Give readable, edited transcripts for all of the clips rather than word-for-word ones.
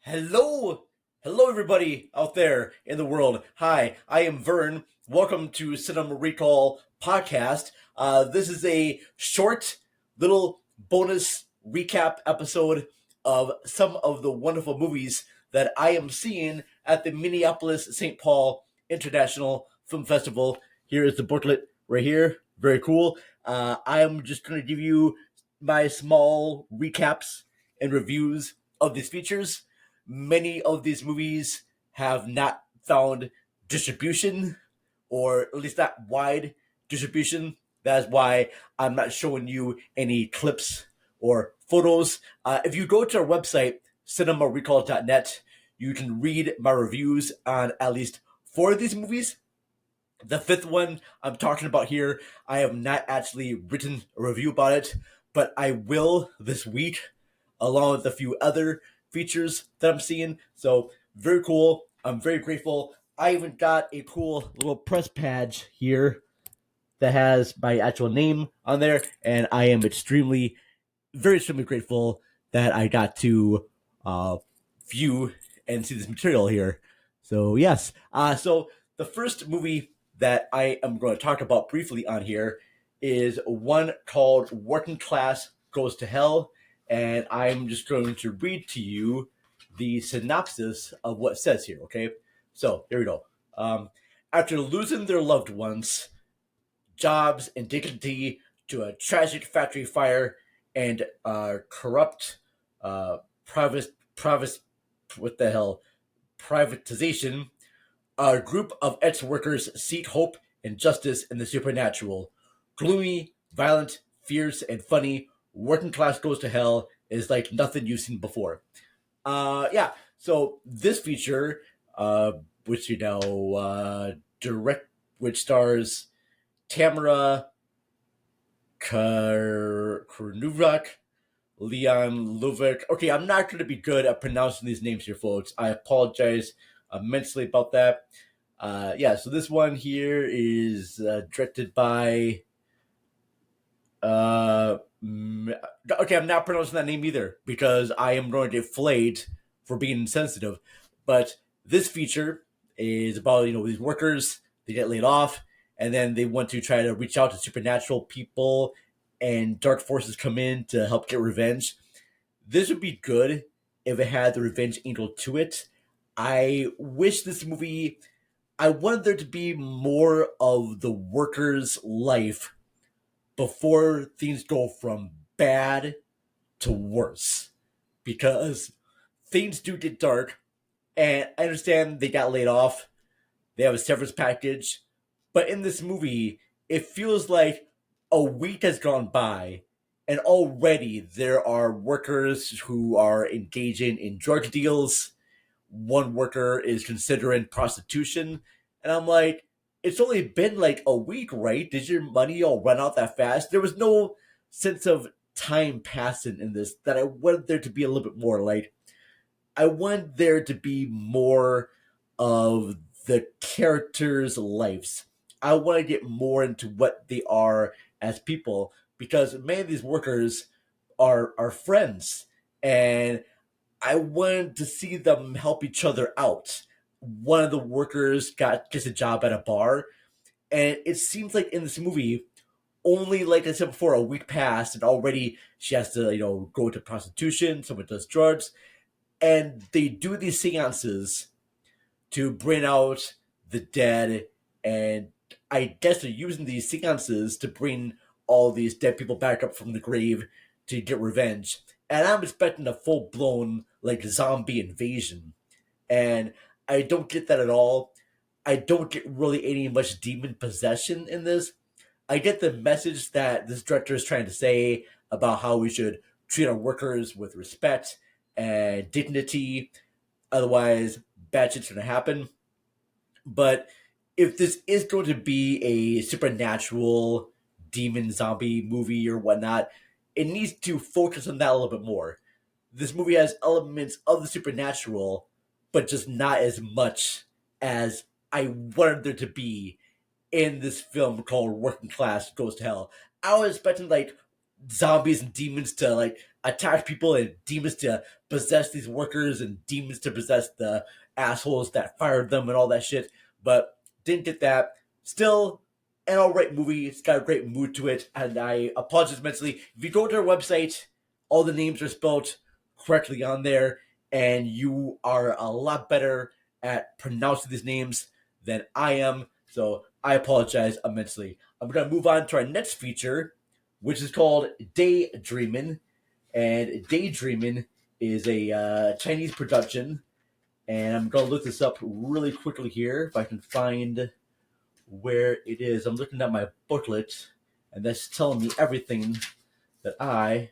Hello, hello, everybody out there in the world. Hi, I am Vern. Welcome to Cinema Recall podcast. This is a short little bonus recap episode of some of the wonderful movies that I am seeing at the Minneapolis St. Paul International Film Festival. Here is the booklet right here. Very cool. I am just going to give you my small recaps and reviews of these features. Many of these movies have not found distribution, or at least not wide distribution. That's why I'm not showing you any clips or photos. If you go to our website, cinemarecall.net, you can read my reviews on at least four of these movies. The fifth one I'm talking about here, I have not actually written a review about it, but I will this week, along with a few other features that I'm seeing. So, very cool. I'm very grateful. I even got a cool little press badge here that has my actual name on there, and I am very extremely grateful that I got to view and see this material here. So, yes. So, the first movie that I am going to talk about briefly on here is one called Working Class Goes to Hell. And I'm just going to read to you the synopsis of what it says here, okay? So, here we go. After losing their loved ones, jobs, and dignity to a tragic factory fire and corrupt what the hell, privatization, a group of ex-workers seek hope and justice in the supernatural. Gloomy, violent, fierce, and funny, Working Class Goes to Hell is like nothing you've seen before. Yeah, so this feature, which which stars Tamara Kernuvak, Leon Luvick. Okay, I'm not going to be good at pronouncing these names here, folks. I apologize immensely about that. Yeah, so this one here is directed by. Okay, I'm not pronouncing that name either because I am going to get flayed for being insensitive. But this feature is about these workers. They get laid off, and then they want to try to reach out to supernatural people, and dark forces come in to help get revenge. This would be good if it had the revenge angle to it. I wish this movie. I wanted there to be more of the worker's life before things go from bad to worse, because things do get dark. And I understand they got laid off, they have a severance package, but in this movie it feels like a week has gone by and already there are workers who are engaging in drug deals. One worker is considering prostitution, and I'm like, it's only been like a week, right? Did your money all run out that fast? There was no sense of time passing in this, that I wanted there to be a little bit more. Like, I want there to be more of the characters' lives. I want to get more into what they are as people, because many of these workers are friends, and I wanted to see them help each other out. One of the workers gets a job at a bar, and it seems like in this movie, only like I said before, a week passed, and already she has to go to prostitution. Someone does drugs, and they do these seances to bring out the dead, and I guess they're using these seances to bring all these dead people back up from the grave to get revenge. And I'm expecting a full blown like zombie invasion, and I don't get that at all. I don't get really any much demon possession in this. I get the message that this director is trying to say about how we should treat our workers with respect and dignity. Otherwise, bad shit's going to happen. But if this is going to be a supernatural demon zombie movie or whatnot, it needs to focus on that a little bit more. This movie has elements of the supernatural, but just not as much as I wanted there to be in this film called Working Class Goes to Hell. I was expecting like zombies and demons to like attack people and demons to possess these workers and demons to possess the assholes that fired them and all that shit. But didn't get that. Still, an alright movie. It's got a great mood to it, and I apologize immensely. If you go to our website, all the names are spelled correctly on there, and you are a lot better at pronouncing these names than I am. So I apologize immensely. I'm going to move on to our next feature, which is called Daydreamin'. And Daydreamin' is a Chinese production. And I'm going to look this up really quickly here if I can find where it is. I'm looking at my booklet, and that's telling me everything that I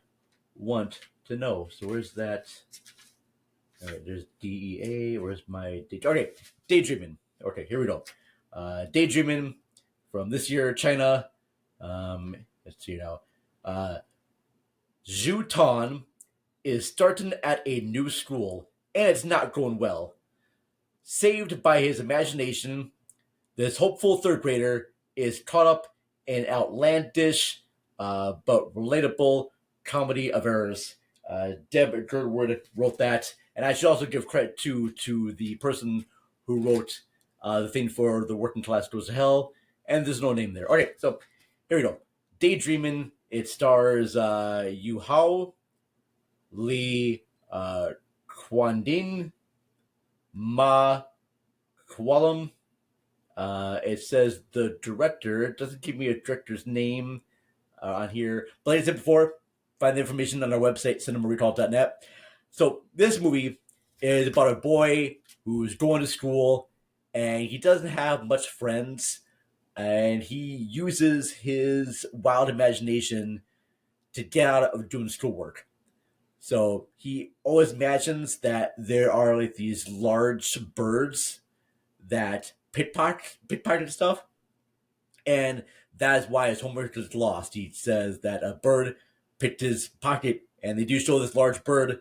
want to know. So where's that? All right, there's DEA. Where's my okay, Daydreamin'. Okay, here we go. Daydreamin' from this year, China. Let's see now. Zhu Tan is starting at a new school, and it's not going well. Saved by his imagination, this hopeful third grader is caught up in outlandish but relatable comedy of errors. Deb Gertwood wrote that, and I should also give credit to the person who wrote the thing for The Working Class Goes to Hell, and there's no name there. Okay, so here we go. Daydreamin'. It stars Yu Hao, Li Quanding, Ma Kualam. It says the director. It doesn't give me a director's name on here. But like I said before, find the information on our website, cinemarecall.net. So this movie is about a boy who's going to school, and he doesn't have much friends, and he uses his wild imagination to get out of doing schoolwork. So he always imagines that there are like these large birds that pickpocket stuff, and that is why his homework is lost. He says that a bird picked his pocket, and they do show this large bird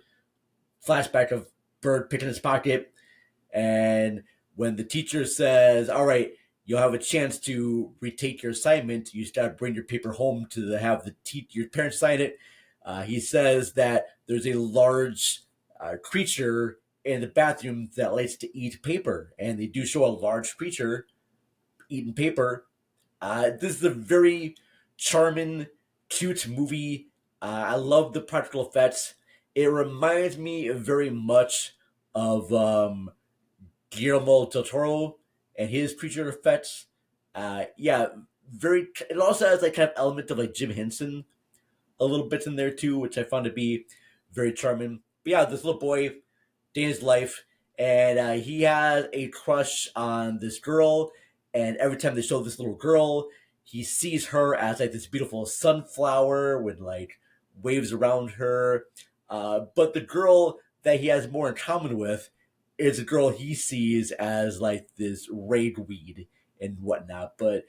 flashback of bird picking his pocket. And when the teacher says, "All right, you'll have a chance to retake your assignment," you start bring your paper home to have your parents sign it. He says that there's a large creature in the bathroom that likes to eat paper, and they do show a large creature eating paper. This is a very charming, cute movie. I love the practical effects. It reminds me very much of Guillermo del Toro and his creature effects. Yeah, very. It also has like kind of element of like Jim Henson a little bit in there too, which I found to be very charming. But yeah, this little boy, day in his life, and he has a crush on this girl. And every time they show this little girl, he sees her as like this beautiful sunflower with like waves around her. But the girl that he has more in common with is a girl he sees as like this ragweed and whatnot. But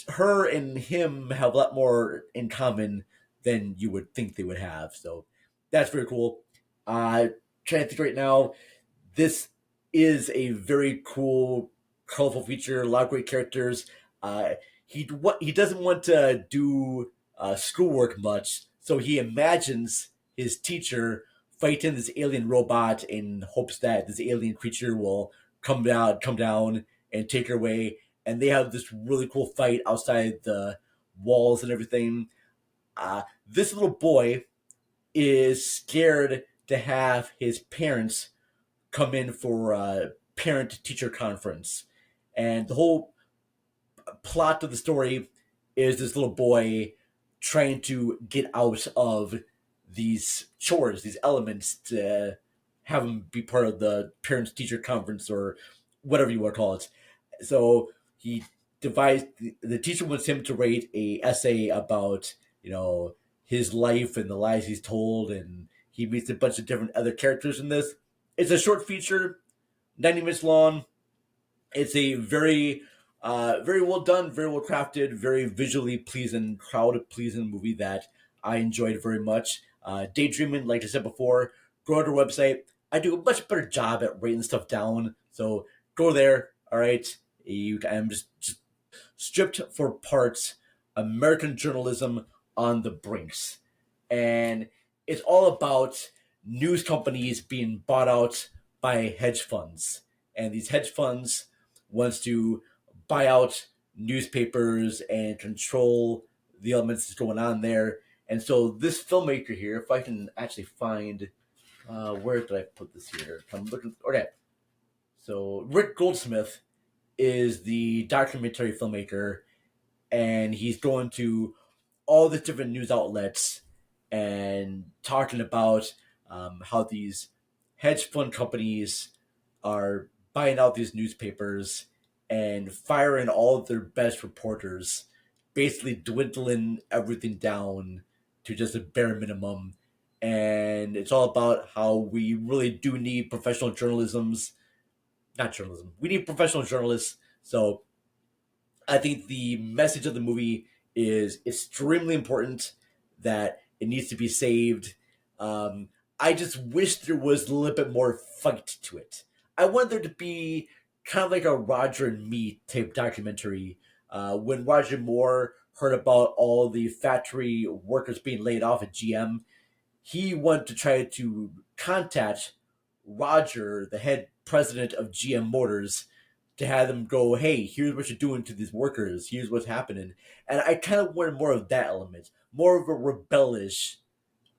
her and him have a lot more in common than you would think they would have. So that's very cool. Trying to think right now, this is a very cool, colorful feature. A lot of great characters. He doesn't want to do schoolwork much, so he imagines his teacher fighting this alien robot in hopes that this alien creature will come down and take her away. And they have this really cool fight outside the walls and everything. This little boy is scared to have his parents come in for a parent teacher conference. And the whole plot of the story is this little boy trying to get out of these chores, these elements, to have him be part of the parents teacher conference or whatever you want to call it. So he devised the teacher wants him to write a essay about his life and the lies he's told, and he meets a bunch of different other characters in this. It's a short feature, 90 minutes long. It's a very very well done, very well crafted, very visually pleasing, crowd pleasing movie that I enjoyed very much. Daydreaming, like I said before, go to our website. I do a much better job at writing stuff down, so go there. All right, I'm just stripped for parts. American journalism on the brinks, and it's all about news companies being bought out by hedge funds, and these hedge funds wants to buy out newspapers and control the elements that's going on there. And so this filmmaker here, if I can actually find where did I put this here? I'm looking. Okay, so Rick Goldsmith is the documentary filmmaker, and he's going to all the different news outlets and talking about how these hedge fund companies are buying out these newspapers and firing all of their best reporters, basically dwindling everything down to just a bare minimum. And it's all about how we really do need professional journalism's not journalism. We need professional journalists. So I think the message of the movie is extremely important, that it needs to be saved. Um, I just wish there was a little bit more fight to it. I want there to be kind of like a Roger and Me type documentary. When Roger Moore heard about all the factory workers being laid off at GM, he wanted to try to contact Roger, the head president of GM Motors, to have them go, hey, here's what you're doing to these workers, here's what's happening. And I kind of wanted more of that element, more of a rebellish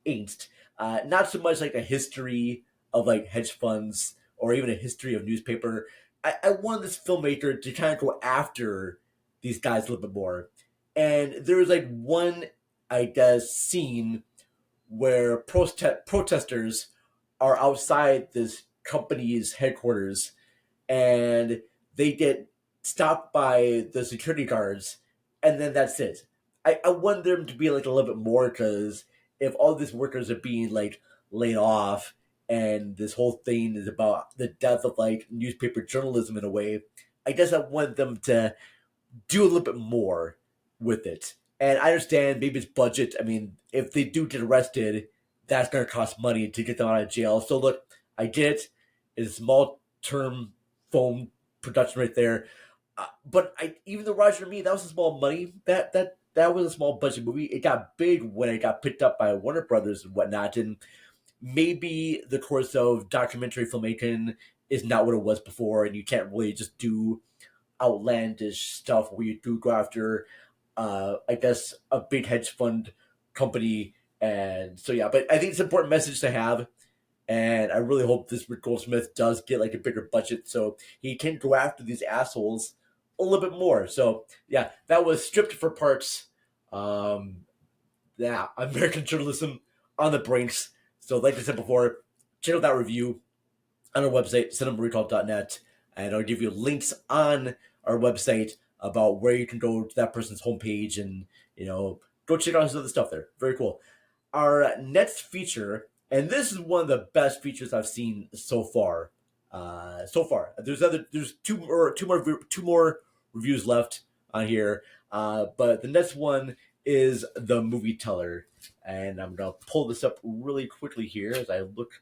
angst. Not so much like a history of like hedge funds or even a history of newspaper. I wanted this filmmaker to kind of go after these guys a little bit more. And there was like one, I guess, scene where protesters are outside this company's headquarters, and they get stopped by the security guards, and then that's it. I want them to be like a little bit more, because if all these workers are being like laid off and this whole thing is about the death of like newspaper journalism in a way, I guess I want them to do a little bit more with it. And I understand maybe it's budget. I mean, if they do get arrested, that's going to cost money to get them out of jail. So look, I get it. It's a small term film production right there. But even though Roger and Me, that was a small money. That was a small budget movie. It got big when it got picked up by Warner Brothers and whatnot. And maybe the course of documentary filmmaking is not what it was before, and you can't really just do outlandish stuff where you do go after, I guess, a big hedge fund company. And so, yeah, but I think it's an important message to have. And I really hope this Rick Goldsmith does get like a bigger budget so he can go after these assholes a little bit more. So, yeah, that was Stripped for Parts. Yeah, American journalism on the brinks. So, like I said before, check out that review on our website, cinemarecall.net, and I'll give you links on our website about where you can go to that person's homepage and, go check out his other stuff there. Very cool. Our next feature, and this is one of the best features I've seen so far. There's two more reviews left on here, but the next one is The Movie Teller, and I'm gonna pull this up really quickly here as I look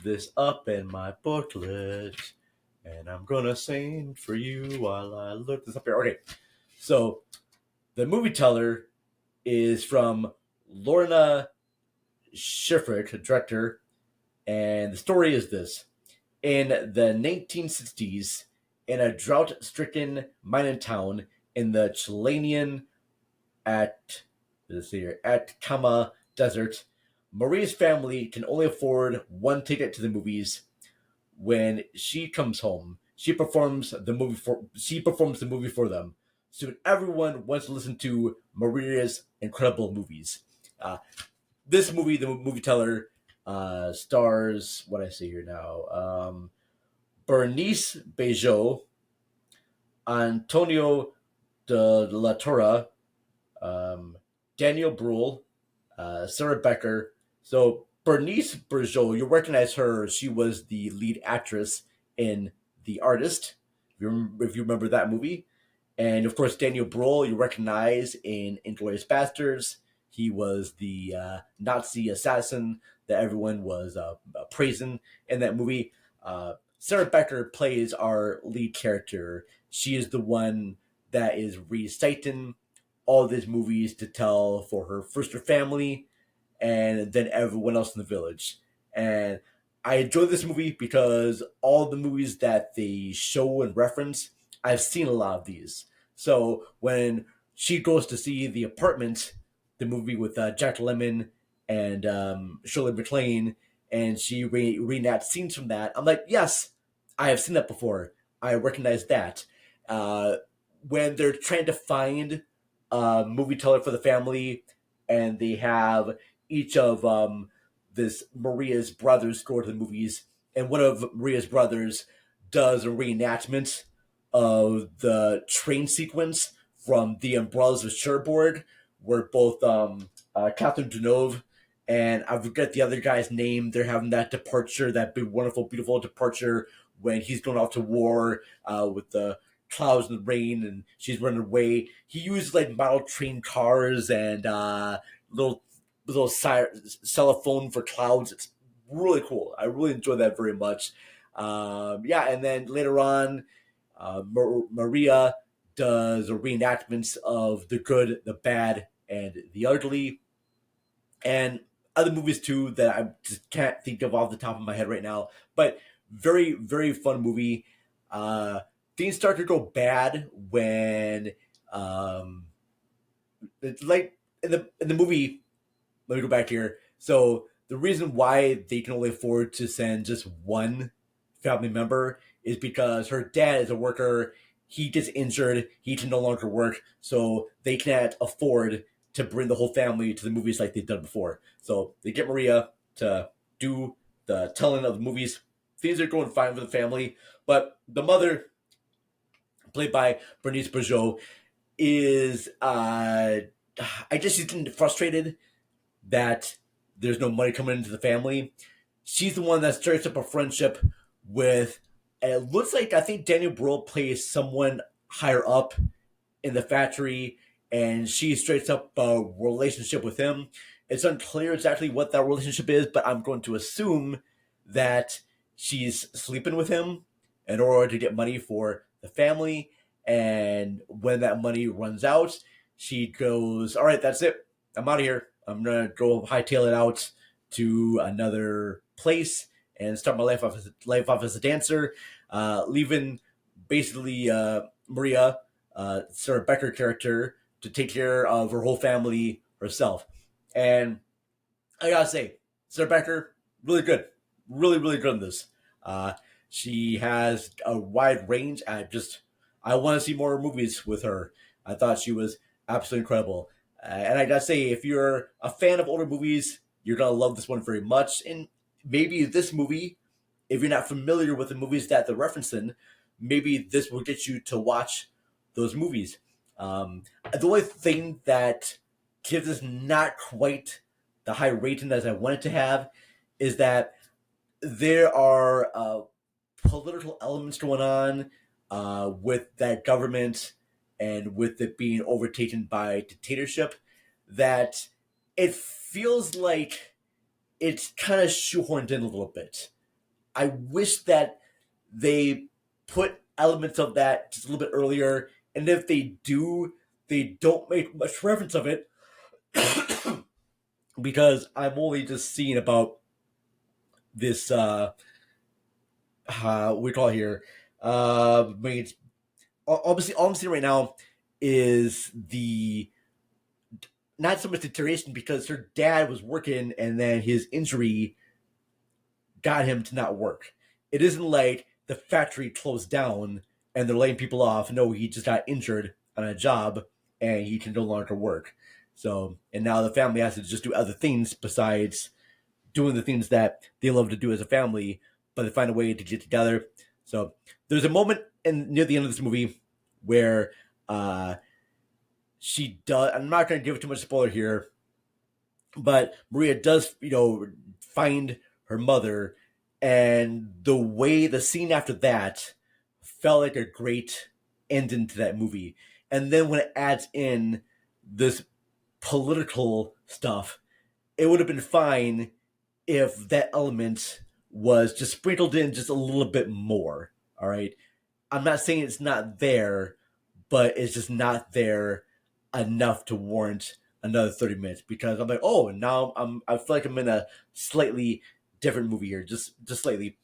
this up in my booklet, and I'm gonna sing for you while I look this up here. Okay, so The Movie Teller is from Lorna Schifrick, director, and the story is this. In the 1960s, in a drought-stricken mining town in the Chilean Atacama Desert, Maria's family can only afford one ticket to the movies. When she comes home, she performs the movie for them. Soon, everyone wants to listen to Maria's incredible movies. This movie, The Movie Teller, stars what I see here now: Bernice Bejo, Antonio de la Torre, Daniel Bruhl, Sarah Becker. So Bernice Bejo, you recognize her. She was the lead actress in The Artist, if you remember that movie. And of course, Daniel Bruhl, you recognize in Inglourious Basterds. He was the Nazi assassin that everyone was praising in that movie. Sarah Becker plays our lead character. She is the one that is reciting all these movies to tell for her family. and then everyone else in the village. And I enjoy this movie because all the movies that they show and reference, I've seen a lot of these. So when she goes to see The Apartment, the movie with Jack Lemmon and Shirley MacLaine, and she reenacts scenes from that, I'm like, yes, I have seen that before. I recognize that. Uh, when they're trying to find a movie teller for the family, and they have each of this Maria's brothers go to the movies, and one of Maria's brothers does a reenactment of the train sequence from The Umbrellas of Cherbourg, where both Catherine Deneuve and I forget the other guy's name. They're having that departure, that big, wonderful, beautiful departure when he's going off to war with the clouds and the rain, and she's running away. He uses like model train cars and little cellophone for clouds. It's really cool. I really enjoy that very much. Yeah, and then later on, Maria does a reenactments of the good, the bad, and the ugly, and other movies too that I just can't think of off the top of my head right now. But very, very fun movie. Things start to go bad when, it's like in the movie. Let me go back here. So the reason why they can only afford to send just one family member is because her dad is a worker. He gets injured. He can no longer work. So they can't afford to bring the whole family to the movies like they've done before. So they get Maria to do the telling of the movies. Things are going fine for the family. But the mother, played by Bernice Bejo, is, I guess she's getting frustrated that there's no money coming into the family. She's the one that starts up a friendship with, and it looks like, I think Daniel Brühl plays someone higher up in the factory, and she straights up a relationship with him. It's unclear exactly what that relationship is, but I'm going to assume that she's sleeping with him in order to get money for the family. And when that money runs out, she goes, "All right, that's it. I'm out of here. I'm gonna go hightail it out to another place and start my life off as a dancer," leaving basically Maria, Sarah Becker character, to take care of her whole family herself. And I gotta say, Sarah Becker, really good, really, really good in this. Uh, she has a wide range. I want to see more movies with her. I thought she was absolutely incredible. And I gotta say, if you're a fan of older movies, you're gonna love this one very much. And maybe this movie, if you're not familiar with the movies that they're referencing, maybe this will get you to watch those movies. The only thing that gives us not quite the high rating as I want it to have is that there are political elements going on with that government, and with it being overtaken by dictatorship, that it feels like it's kind of shoehorned in a little bit. I wish that they put elements of that just a little bit earlier, and if they do, they don't make much reference of it because I'm only just seeing about this we call it here. I mean, obviously, all I'm seeing right now is the not so much deterioration, because her dad was working and then his injury got him to not work. It isn't like the factory closed down and they're laying people off. No, he just got injured on a job and he can no longer work. So, and now the family has to just do other things besides doing the things that they love to do as a family, but they find a way to get together. So there's a moment near the end of this movie where she does. I'm not going to give too much spoiler here, but Maria does, find her mother, and the scene after that felt like a great ending to that movie. And then when it adds in this political stuff, it would have been fine if that element was just sprinkled in just a little bit more. All right. I'm not saying it's not there, but it's just not there enough to warrant another 30 minutes because I'm like, oh, now I feel like I'm in a slightly different movie here, just slightly.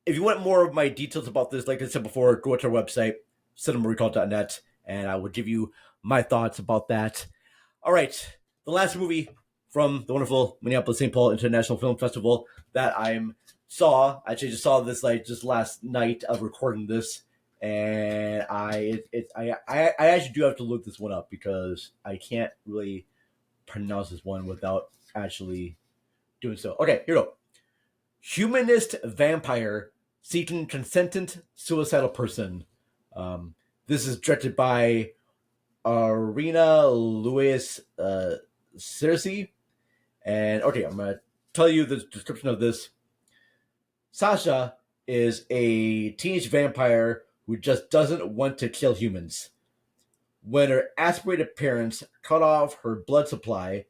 If you want more of my details about this, like I said before, go to our website, cinemarecall.net, and I will give you my thoughts about that. All right, the last movie from the wonderful Minneapolis St. Paul International Film Festival that I actually just saw this like just last night of recording this, and I actually do have to look this one up because I can't really pronounce this one without actually doing so. Okay, here we go. Humanist vampire seeking consentant suicidal person. This is directed by Arena Louis Circe. And okay, I'm going to tell you the description of this. Sasha is a teenage vampire who just doesn't want to kill humans. When her aspirated parents cut off her blood supply,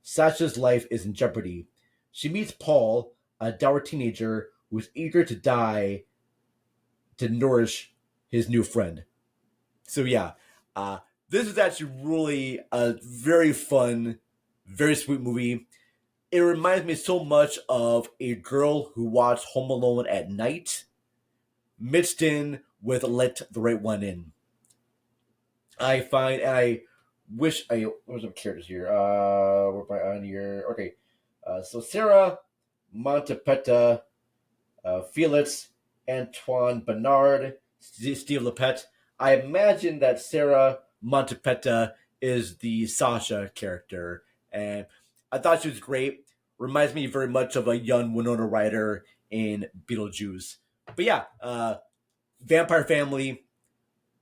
Sasha's life is in jeopardy. She meets Paul, a dour teenager who is eager to die to nourish his new friend. So yeah, this is actually really a very fun, very sweet movie. It reminds me so much of A Girl Who Watched Home Alone at Night, mixed in with Let the Right One In. I find, and I wish I where's some characters here. We're on here. Okay, so Sarah Montepetta, Felix Antoine Bernard, Steve Lepet. I imagine that Sarah Montepetta is the Sasha character, and I thought she was great. Reminds me very much of a young Winona Ryder in Beetlejuice. But yeah, vampire family.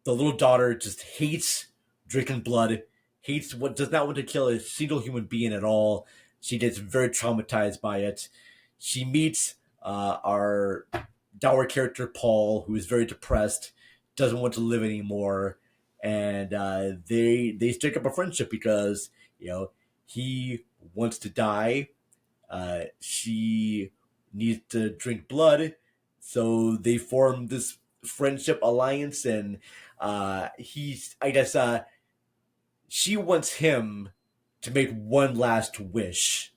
The little daughter just hates drinking blood, hates what does not want to kill a single human being at all. She gets very traumatized by it. She meets our dour character Paul, who is very depressed, doesn't want to live anymore, and they strike up a friendship because he wants to die. She needs to drink blood, so they form this friendship alliance, and he's I guess she wants him to make one last wish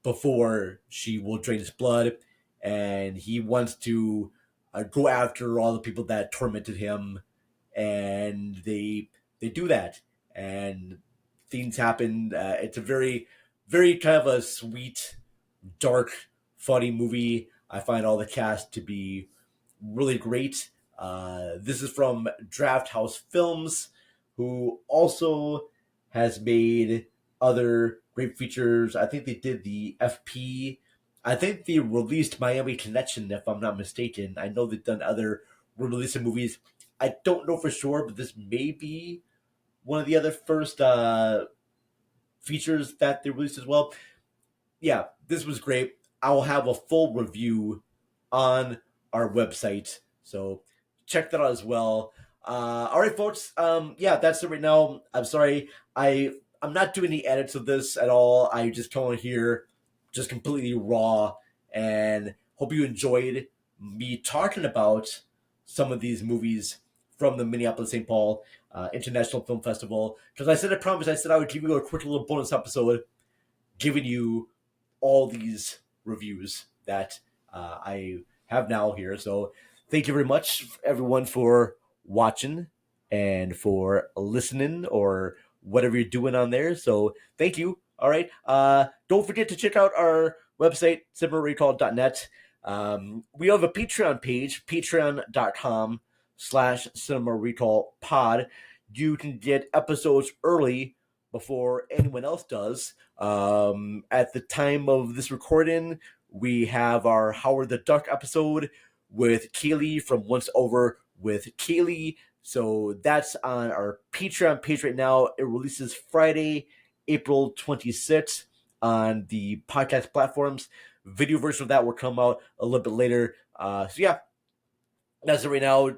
before she will drain his blood, and he wants to go after all the people that tormented him, and they do that, and things happen. It's a very kind of a sweet, dark, funny movie. I find all the cast to be really great. This is from Draft House Films, who also has made other great features. I think they did the FP. I think they released Miami Connection, if I'm not mistaken. I know they've done other releasing movies. I don't know for sure, but this may be one of the other first features that they released as well. Yeah, this was great. I will have a full review on our website, so check that out as well. All right, folks. Yeah, that's it right now. I'm sorry. I'm not doing the edits of this at all. I just come on here, just completely raw, and hope you enjoyed me talking about some of these movies from the Minneapolis St. Paul International Film Festival. Because I promised, I said I would give you a quick little bonus episode, giving you all these reviews that I have now here. So thank you very much, everyone, for watching and for listening or whatever you're doing on there. So thank you. All right. Don't forget to check out our website, cinemarecall.net. We have a Patreon page, patreon.com/cinemarecallpod. You can get episodes early before anyone else does. At the time of this recording, we have our Howard the Duck episode with Kaylee from Once Over with Kaylee. So that's on our Patreon page right now. It releases Friday, April 26th on the podcast platforms. Video version of that will come out a little bit later. So yeah, that's it right now.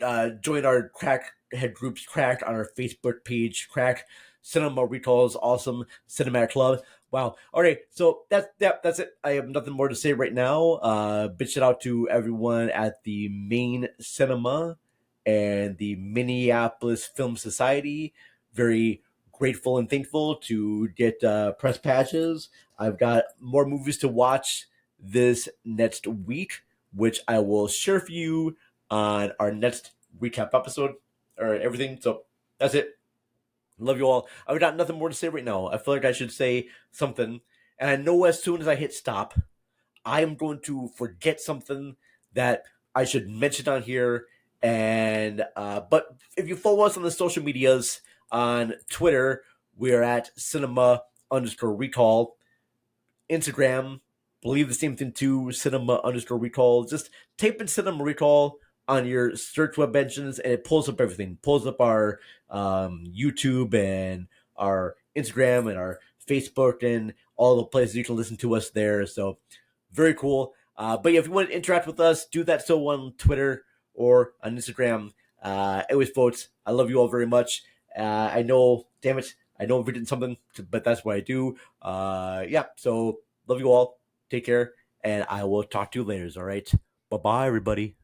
Join our Crackhead groups, Cracked, on our Facebook page, Crack Cinema Recalls Awesome Cinematic Club. Wow. All right. So that's it. I have nothing more to say right now. Big shout out to everyone at the Main Cinema and the Minneapolis Film Society. Very grateful and thankful to get press patches. I've got more movies to watch this next week, which I will share for you on our next recap episode or everything. So that's it. Love you all. I've got nothing more to say right now. I feel like I should say something. And I know as soon as I hit stop, I am going to forget something that I should mention on here. And but if you follow us on the social medias on Twitter, we are at cinema underscore recall. Instagram, believe the same thing too, cinema underscore recall. Just type in cinema recall on your search web engines and it pulls up everything. Pulls up our YouTube and our Instagram and our Facebook and all the places you can listen to us there. So very cool. But yeah, if you want to interact with us, do that so on Twitter or on Instagram. Anyways, folks, I love you all very much. I know, damn it, I know I've written something, but that's what I do. Yeah, so love you all. Take care, and I will talk to you later. All right, bye bye, everybody.